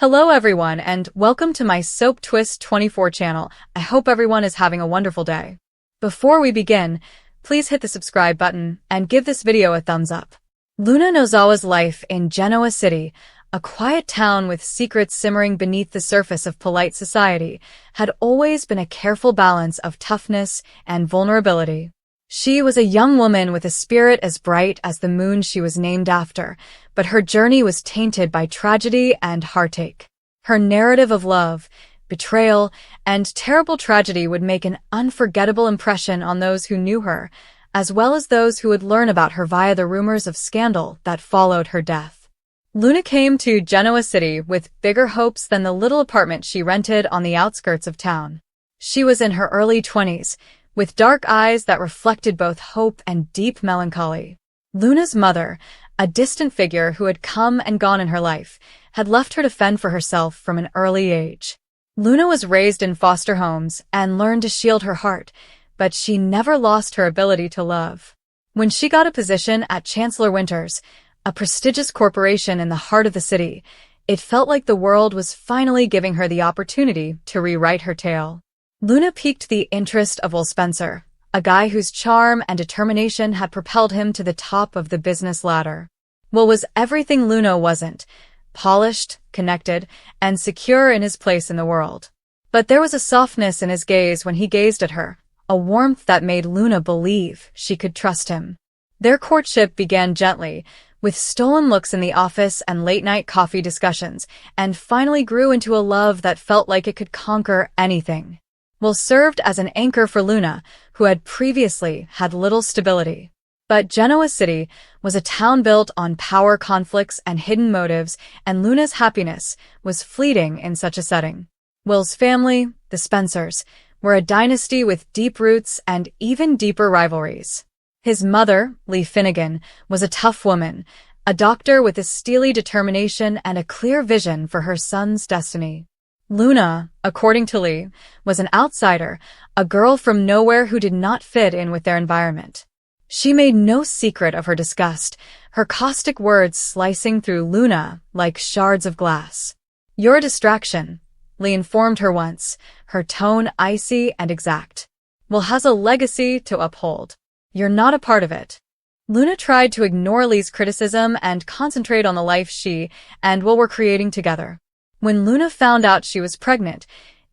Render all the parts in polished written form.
Hello everyone and welcome to my Soap Twist 24 channel. I hope everyone is having a wonderful day. Before we begin, please hit the subscribe button and give this video a thumbs up. Luna Nozawa's life in Genoa City, a quiet town with secrets simmering beneath the surface of polite society, had always been a careful balance of toughness and vulnerability. She was a young woman with a spirit as bright as the moon she was named after, but her journey was tainted by tragedy and heartache. Her narrative of love, betrayal, and terrible tragedy would make an unforgettable impression on those who knew her, as well as those who would learn about her via the rumors of scandal that followed her death. Luna came to Genoa City with bigger hopes than the little apartment she rented on the outskirts of town. She was in her early 20s, with dark eyes that reflected both hope and deep melancholy. Luna's mother, a distant figure who had come and gone in her life, had left her to fend for herself from an early age. Luna was raised in foster homes and learned to shield her heart, but she never lost her ability to love. When she got a position at Chancellor Winters, a prestigious corporation in the heart of the city, it felt like the world was finally giving her the opportunity to rewrite her tale. Luna piqued the interest of Will Spencer, a guy whose charm and determination had propelled him to the top of the business ladder. Will was everything Luna wasn't: polished, connected, and secure in his place in the world. But there was a softness in his gaze when he gazed at her, a warmth that made Luna believe she could trust him. Their courtship began gently, with stolen looks in the office and late-night coffee discussions, and finally grew into a love that felt like it could conquer anything. Will served as an anchor for Luna, who had previously had little stability. But Genoa City was a town built on power conflicts and hidden motives, and Luna's happiness was fleeting in such a setting. Will's family, the Spencers, were a dynasty with deep roots and even deeper rivalries. His mother, Lee Finnegan, was a tough woman, a doctor with a steely determination and a clear vision for her son's destiny. Luna, according to Lee, was an outsider, a girl from nowhere who did not fit in with their environment. She made no secret of her disgust, her caustic words slicing through Luna like shards of glass. "You're a distraction," Lee informed her once, her tone icy and exact. "Will has a legacy to uphold. You're not a part of it." Luna tried to ignore Lee's criticism and concentrate on the life she and Will were creating together. When Luna found out she was pregnant,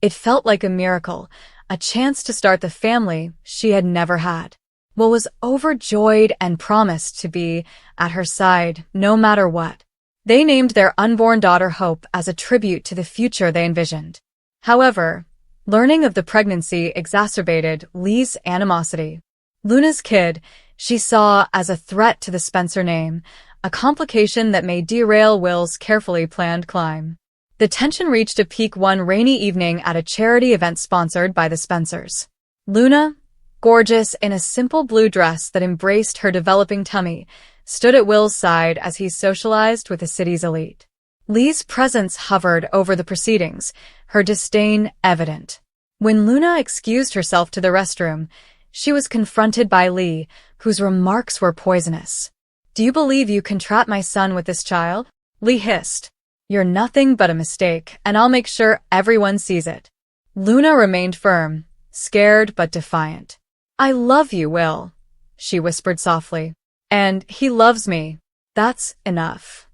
it felt like a miracle, a chance to start the family she had never had. Will was overjoyed and promised to be at her side no matter what. They named their unborn daughter Hope as a tribute to the future they envisioned. However, learning of the pregnancy exacerbated Lee's animosity. Luna's kid she saw as a threat to the Spencer name, a complication that may derail Will's carefully planned climb. The tension reached a peak one rainy evening at a charity event sponsored by the Spencers. Luna, gorgeous in a simple blue dress that embraced her developing tummy, stood at Will's side as he socialized with the city's elite. Lee's presence hovered over the proceedings, her disdain evident. When Luna excused herself to the restroom, she was confronted by Lee, whose remarks were poisonous. "Do you believe you can trap my son with this child?" Lee hissed. "You're nothing but a mistake, and I'll make sure everyone sees it." Luna remained firm, scared but defiant. "I love you, Will," she whispered softly. "And he loves me. That's enough."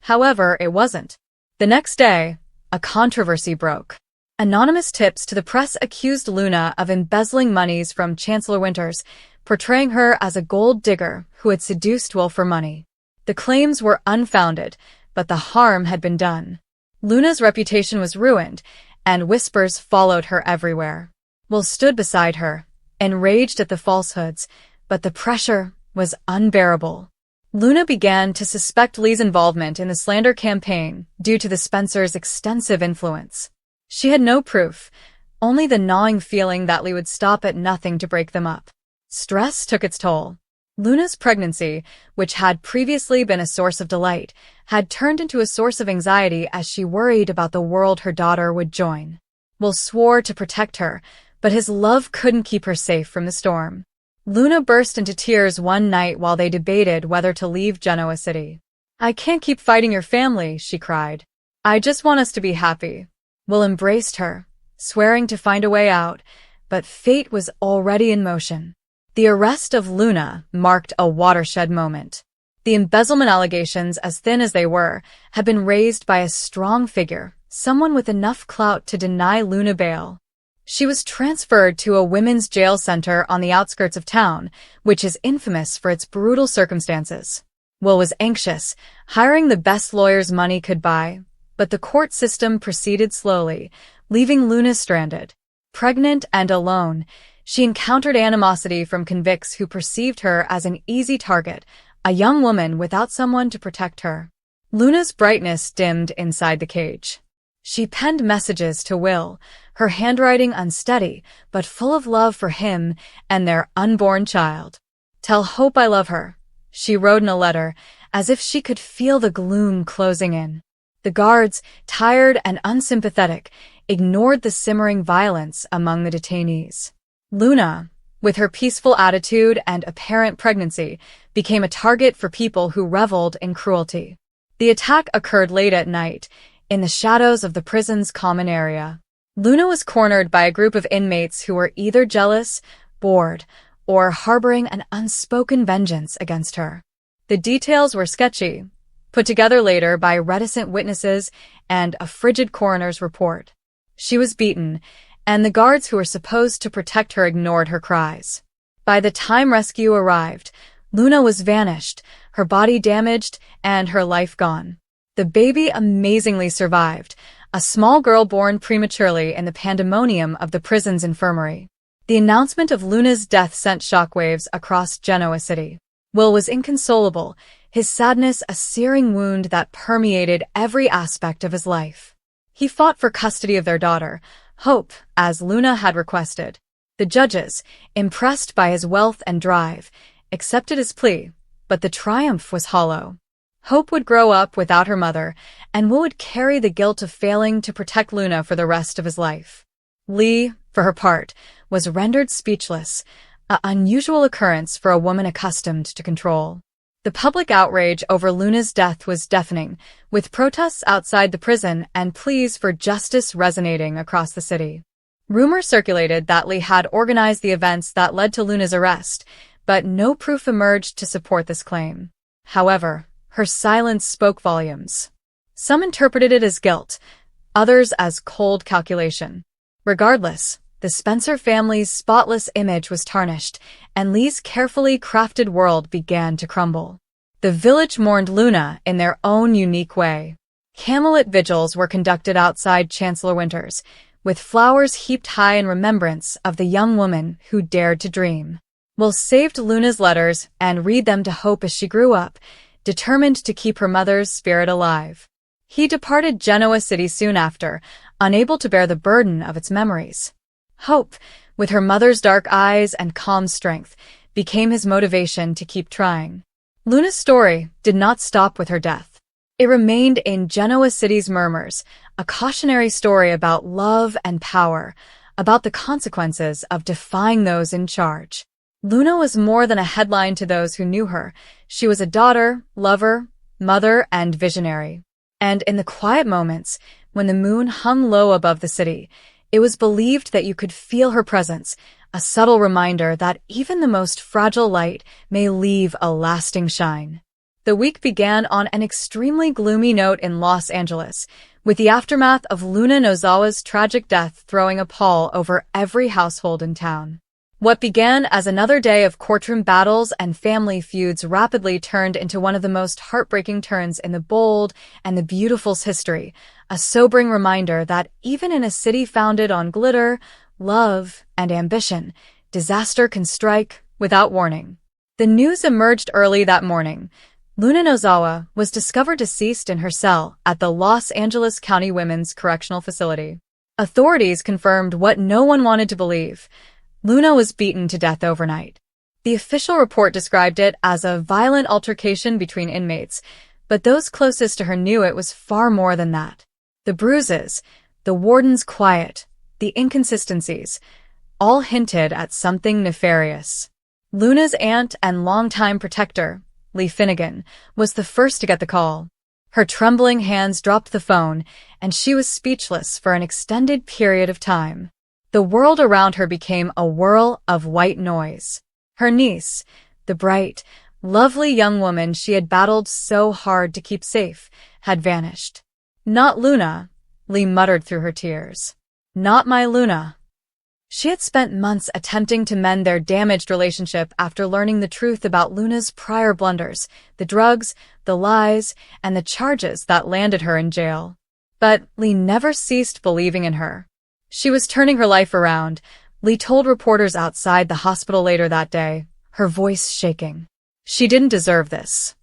However, it wasn't. The next day, a controversy broke. Anonymous tips to the press accused Luna of embezzling monies from Chancellor Winters, portraying her as a gold digger who had seduced Will for money. The claims were unfounded, but the harm had been done. Luna's reputation was ruined, and whispers followed her everywhere. Will stood beside her, enraged at the falsehoods, but the pressure was unbearable. Luna began to suspect Lee's involvement in the slander campaign due to the Spencers' extensive influence. She had no proof, only the gnawing feeling that Lee would stop at nothing to break them up. Stress took its toll. Luna's pregnancy, which had previously been a source of delight, had turned into a source of anxiety as she worried about the world her daughter would join. Will swore to protect her, but his love couldn't keep her safe from the storm. Luna burst into tears one night while they debated whether to leave Genoa City. "I can't keep fighting your family," she cried. I just want us to be happy. Will embraced her, swearing to find a way out, but fate was already in motion. The arrest of Luna marked a watershed moment. The embezzlement allegations, as thin as they were, had been raised by a strong figure, someone with enough clout to deny Luna bail. She was transferred to a women's jail center on the outskirts of town, which is infamous for its brutal circumstances. Will was anxious, hiring the best lawyers money could buy, but the court system proceeded slowly, leaving Luna stranded. Pregnant and alone, she encountered animosity from convicts who perceived her as an easy target, a young woman without someone to protect her. Luna's brightness dimmed inside the cage. She penned messages to Will, her handwriting unsteady, but full of love for him and their unborn child. "Tell Hope I love her," she wrote in a letter, as if she could feel the gloom closing in. The guards, tired and unsympathetic, ignored the simmering violence among the detainees. Luna, with her peaceful attitude and apparent pregnancy, became a target for people who reveled in cruelty. The attack occurred late at night, in the shadows of the prison's common area. Luna was cornered by a group of inmates who were either jealous, bored, or harboring an unspoken vengeance against her. The details were sketchy, put together later by reticent witnesses and a frigid coroner's report. She was beaten, and the guards who were supposed to protect her ignored her cries. By the time rescue arrived, Luna was vanished, her body damaged, and her life gone. The baby amazingly survived, a small girl born prematurely in the pandemonium of the prison's infirmary. The announcement of Luna's death sent shockwaves across Genoa City. Will was inconsolable, his sadness a searing wound that permeated every aspect of his life. He fought for custody of their daughter, Hope, as Luna had requested. The judges, impressed by his wealth and drive, accepted his plea, but the triumph was hollow. Hope would grow up without her mother, and Will would carry the guilt of failing to protect Luna for the rest of his life. Lee, for her part, was rendered speechless, an unusual occurrence for a woman accustomed to control. The public outrage over Luna's death was deafening, with protests outside the prison and pleas for justice resonating across the city. Rumors circulated that Lee had organized the events that led to Luna's arrest, but no proof emerged to support this claim. However, her silence spoke volumes. Some interpreted it as guilt, others as cold calculation. Regardless, the Spencer family's spotless image was tarnished, and Lee's carefully crafted world began to crumble. The village mourned Luna in their own unique way. Candlelit vigils were conducted outside Chancellor Winters, with flowers heaped high in remembrance of the young woman who dared to dream. Will saved Luna's letters and read them to Hope as she grew up, determined to keep her mother's spirit alive. He departed Genoa City soon after, unable to bear the burden of its memories. Hope, with her mother's dark eyes and calm strength, became his motivation to keep trying. Luna's story did not stop with her death. It remained in Genoa City's murmurs, a cautionary story about love and power, about the consequences of defying those in charge. Luna was more than a headline to those who knew her. She was a daughter, lover, mother, and visionary. And in the quiet moments, when the moon hung low above the city, it was believed that you could feel her presence, a subtle reminder that even the most fragile light may leave a lasting shine. The week began on an extremely gloomy note in Los Angeles, with the aftermath of Luna Nozawa's tragic death throwing a pall over every household in town. What began as another day of courtroom battles and family feuds rapidly turned into one of the most heartbreaking turns in the bold and the beautiful's history, a sobering reminder that even in a city founded on glitter, love, and ambition, disaster can strike without warning. The news emerged early that morning. Luna Nozawa was discovered deceased in her cell at the Los Angeles County Women's Correctional Facility. Authorities confirmed what no one wanted to believe. Luna was beaten to death overnight. The official report described it as a violent altercation between inmates, but those closest to her knew it was far more than that. The bruises, the warden's quiet, the inconsistencies, all hinted at something nefarious. Luna's aunt and longtime protector, Lee Finnegan, was the first to get the call. Her trembling hands dropped the phone, and she was speechless for an extended period of time. The world around her became a whirl of white noise. Her niece, the bright, lovely young woman she had battled so hard to keep safe, had vanished. "Not Luna," Lee muttered through her tears. "Not my Luna." She had spent months attempting to mend their damaged relationship after learning the truth about Luna's prior blunders, the drugs, the lies, and the charges that landed her in jail. But Lee never ceased believing in her. She was turning her life around, Lee told reporters outside the hospital later that day, her voice shaking. She didn't deserve this.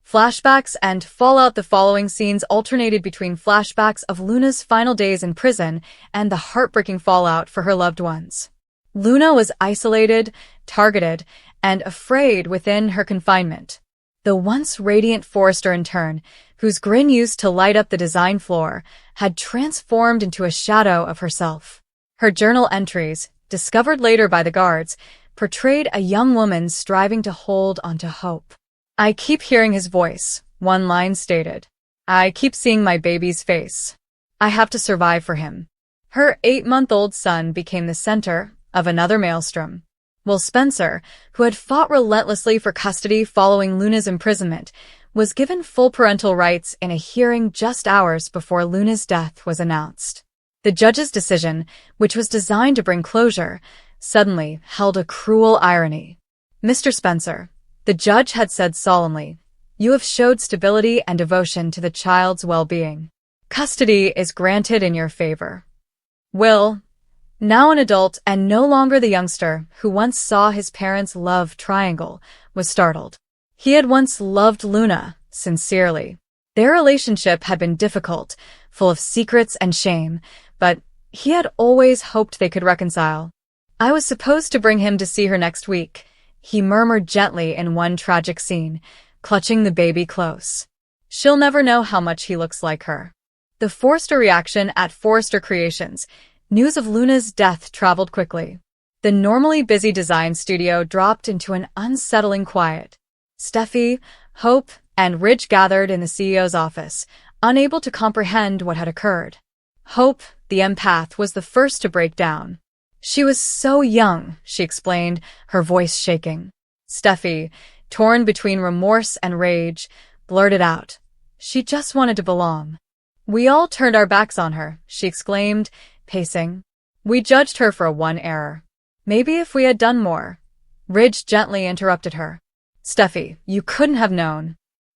Flashbacks and fallout. The following scenes alternated between flashbacks of Luna's final days in prison and the heartbreaking fallout for her loved ones. Luna was isolated, targeted, and afraid within her confinement. The once radiant Forrester intern, whose grin used to light up the design floor, had transformed into a shadow of herself. Her journal entries, discovered later by the guards, portrayed a young woman striving to hold onto hope. "I keep hearing his voice," one line stated. "I keep seeing my baby's face. I have to survive for him." Her 8-month-old son became the center of another maelstrom. Will Spencer, who had fought relentlessly for custody following Luna's imprisonment, was given full parental rights in a hearing just hours before Luna's death was announced. The judge's decision, which was designed to bring closure, suddenly held a cruel irony. "Mr. Spencer," the judge had said solemnly, "you have showed stability and devotion to the child's well-being. Custody is granted in your favor." Will, now an adult and no longer the youngster who once saw his parents' love triangle, was startled. He had once loved Luna, sincerely. Their relationship had been difficult, full of secrets and shame, but he had always hoped they could reconcile. "I was supposed to bring him to see her next week," he murmured gently in one tragic scene, clutching the baby close. "She'll never know how much he looks like her." The Forrester reaction at Forrester Creations. News of Luna's death traveled quickly. The normally busy design studio dropped into an unsettling quiet. Steffi, Hope, and Ridge gathered in the CEO's office, unable to comprehend what had occurred. Hope, the empath, was the first to break down. "She was so young," she explained, her voice shaking. Steffi, torn between remorse and rage, blurted out, "She just wanted to belong." "We all turned our backs on her," she exclaimed, pacing. "We judged her for one error. Maybe if we had done more." Ridge gently interrupted her. "Steffi, you couldn't have known."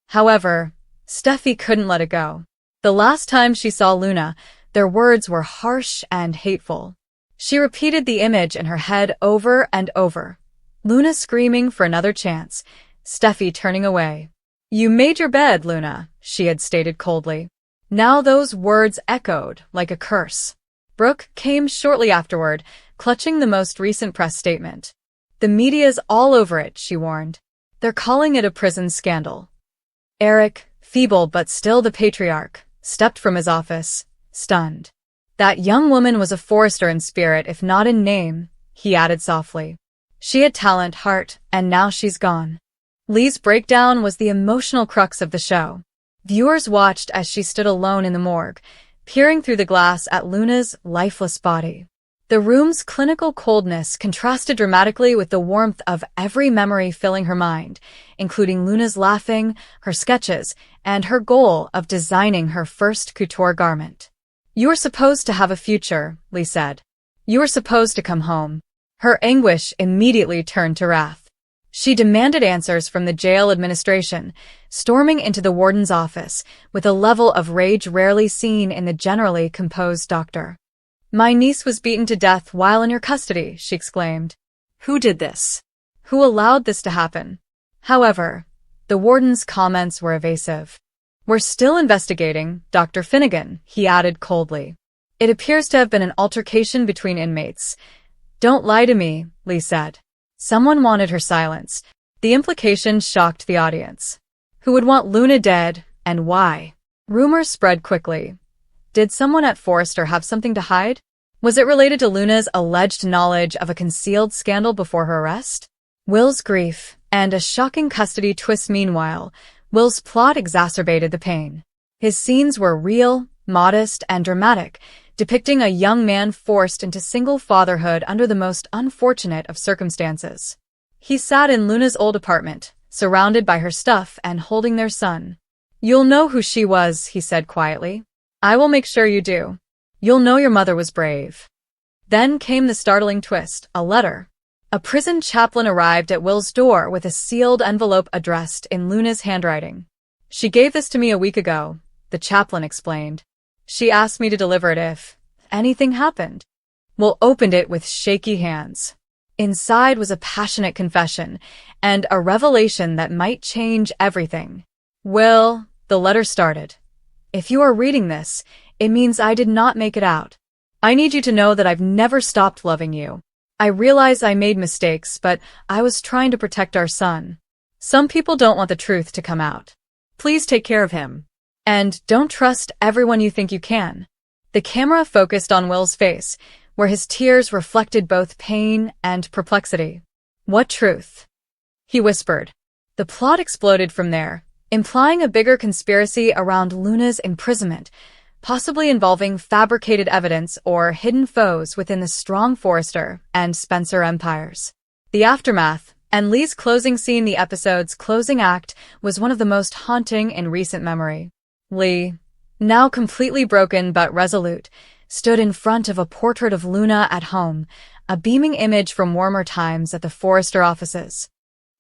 However, Steffi couldn't let it go. The last time she saw Luna, their words were harsh and hateful. She repeated the image in her head over and over. Luna screaming for another chance, Steffi turning away. "You made your bed, Luna," she had stated coldly. Now those words echoed like a curse. Brooke came shortly afterward, clutching the most recent press statement. "The media's all over it," she warned. "They're calling it a prison scandal." Eric, feeble but still the patriarch, stepped from his office, stunned. "That young woman was a Forrester in spirit if not in name," he added softly. "She had talent, heart, and now she's gone." Lee's breakdown was the emotional crux of the show. Viewers watched as she stood alone in the morgue, peering through the glass at Luna's lifeless body. The room's clinical coldness contrasted dramatically with the warmth of every memory filling her mind, including Luna's laughing, her sketches, and her goal of designing her first couture garment. "You were supposed to have a future," Lee said. "You were supposed to come home." Her anguish immediately turned to wrath. She demanded answers from the jail administration, storming into the warden's office with a level of rage rarely seen in the generally composed doctor. "My niece was beaten to death while in your custody," she exclaimed. "Who did this? Who allowed this to happen?" However, the warden's comments were evasive. "We're still investigating, Dr. Finnegan," he added coldly. "It appears to have been an altercation between inmates." "Don't lie to me," Lee said. Someone wanted her silence. The implication shocked the audience. Who would want Luna dead, and why? Rumors spread quickly. Did someone at Forrester have something to hide? Was it related to Luna's alleged knowledge of a concealed scandal before her arrest? Will's grief, and a shocking custody twist meanwhile, Will's plot exacerbated the pain. His scenes were real, modest, and dramatic, depicting a young man forced into single fatherhood under the most unfortunate of circumstances. He sat in Luna's old apartment, surrounded by her stuff and holding their son. "You'll know who she was," he said quietly. "I will make sure you do. You'll know your mother was brave." Then came the startling twist, a letter. A prison chaplain arrived at Will's door with a sealed envelope addressed in Luna's handwriting. "She gave this to me a week ago," the chaplain explained. "She asked me to deliver it if anything happened." Will opened it with shaky hands. Inside was a passionate confession and a revelation that might change everything. "Will," the letter started, "if you are reading this, it means I did not make it out. I need you to know that I've never stopped loving you. I realize I made mistakes, but I was trying to protect our son. Some people don't want the truth to come out. Please take care of him. And don't trust everyone you think you can." The camera focused on Will's face, where his tears reflected both pain and perplexity. "What truth?" he whispered. The plot exploded from there, implying a bigger conspiracy around Luna's imprisonment, possibly involving fabricated evidence or hidden foes within the Strong Forrester and Spencer empires. The aftermath, and Lee's closing scene, the episode's closing act, was one of the most haunting in recent memory. Lee, now completely broken but resolute, stood in front of a portrait of Luna at home, a beaming image from warmer times at the Forrester offices.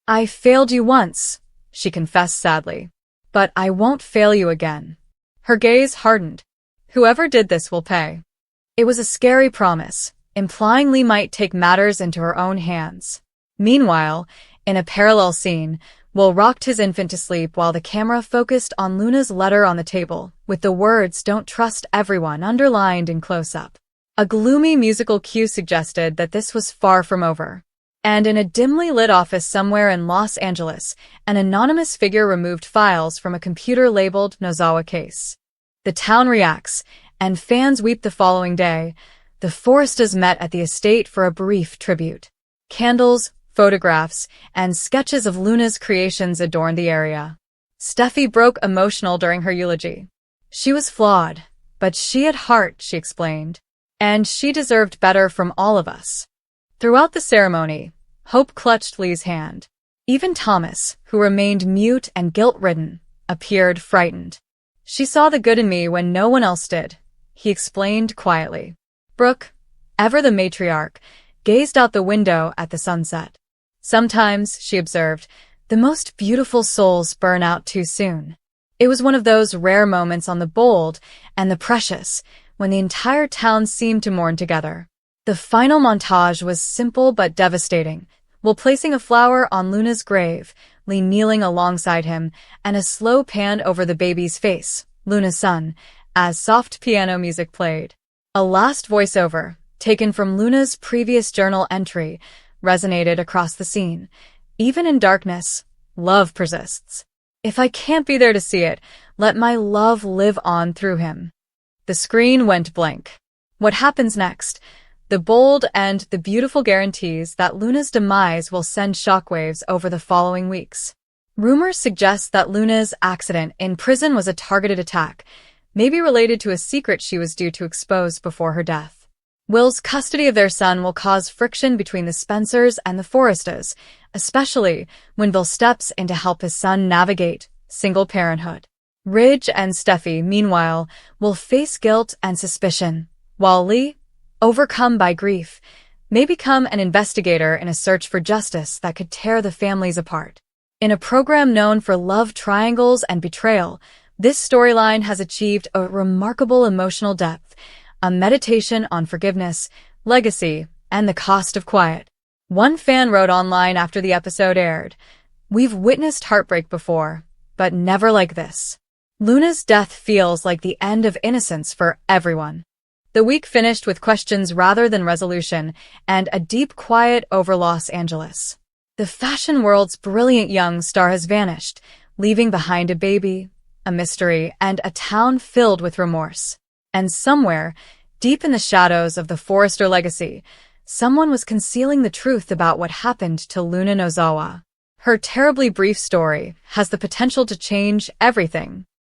"I failed you once," she confessed sadly, "but I won't fail you again." Her gaze hardened. "Whoever did this will pay." It was a scary promise, implying Lee might take matters into her own hands. Meanwhile, in a parallel scene, Will rocked his infant to sleep while the camera focused on Luna's letter on the table, with the words "Don't trust everyone" underlined in close-up. A gloomy musical cue suggested that this was far from over. And in a dimly lit office somewhere in Los Angeles, an anonymous figure removed files from a computer labeled Nozawa case. The town reacts, and fans weep. The following day, the Forresters met at the estate for a brief tribute. Candles, photographs, and sketches of Luna's creations adorned the area. Steffi broke emotional during her eulogy. "She was flawed, but she had heart," she explained, "and she deserved better from all of us." Throughout the ceremony, hope clutched Lee's hand. Even Thomas, who remained mute and guilt-ridden, appeared frightened. "She saw the good in me when no one else did," he explained quietly. Brooke, ever the matriarch, gazed out the window at the sunset. "Sometimes," she observed, "the most beautiful souls burn out too soon." It was one of those rare moments on the bold and the precious, when the entire town seemed to mourn together. The final montage was simple but devastating, while placing a flower on Luna's grave, Lee kneeling alongside him, and a slow pan over the baby's face, Luna's son, as soft piano music played. A last voiceover, taken from Luna's previous journal entry, resonated across the scene. "Even in darkness, love persists. If I can't be there to see it, let my love live on through him." The screen went blank. What happens next? The bold and the beautiful guarantees that Luna's demise will send shockwaves over the following weeks. Rumors suggest that Luna's accident in prison was a targeted attack, maybe related to a secret she was due to expose before her death. Will's custody of their son will cause friction between the Spencers and the Forresters, especially when Will steps in to help his son navigate single parenthood. Ridge and Steffi, meanwhile, will face guilt and suspicion, while Lee, overcome by grief, may become an investigator in a search for justice that could tear the families apart. In a program known for love triangles and betrayal, this storyline has achieved a remarkable emotional depth, a meditation on forgiveness, legacy, and the cost of quiet. One fan wrote online after the episode aired, "We've witnessed heartbreak before, but never like this. Luna's death feels like the end of innocence for everyone." The week finished with questions rather than resolution, and a deep quiet over Los Angeles. The fashion world's brilliant young star has vanished, leaving behind a baby, a mystery, and a town filled with remorse. And somewhere, deep in the shadows of the Forrester legacy, someone was concealing the truth about what happened to Luna Nozawa. Her terribly brief story has the potential to change everything.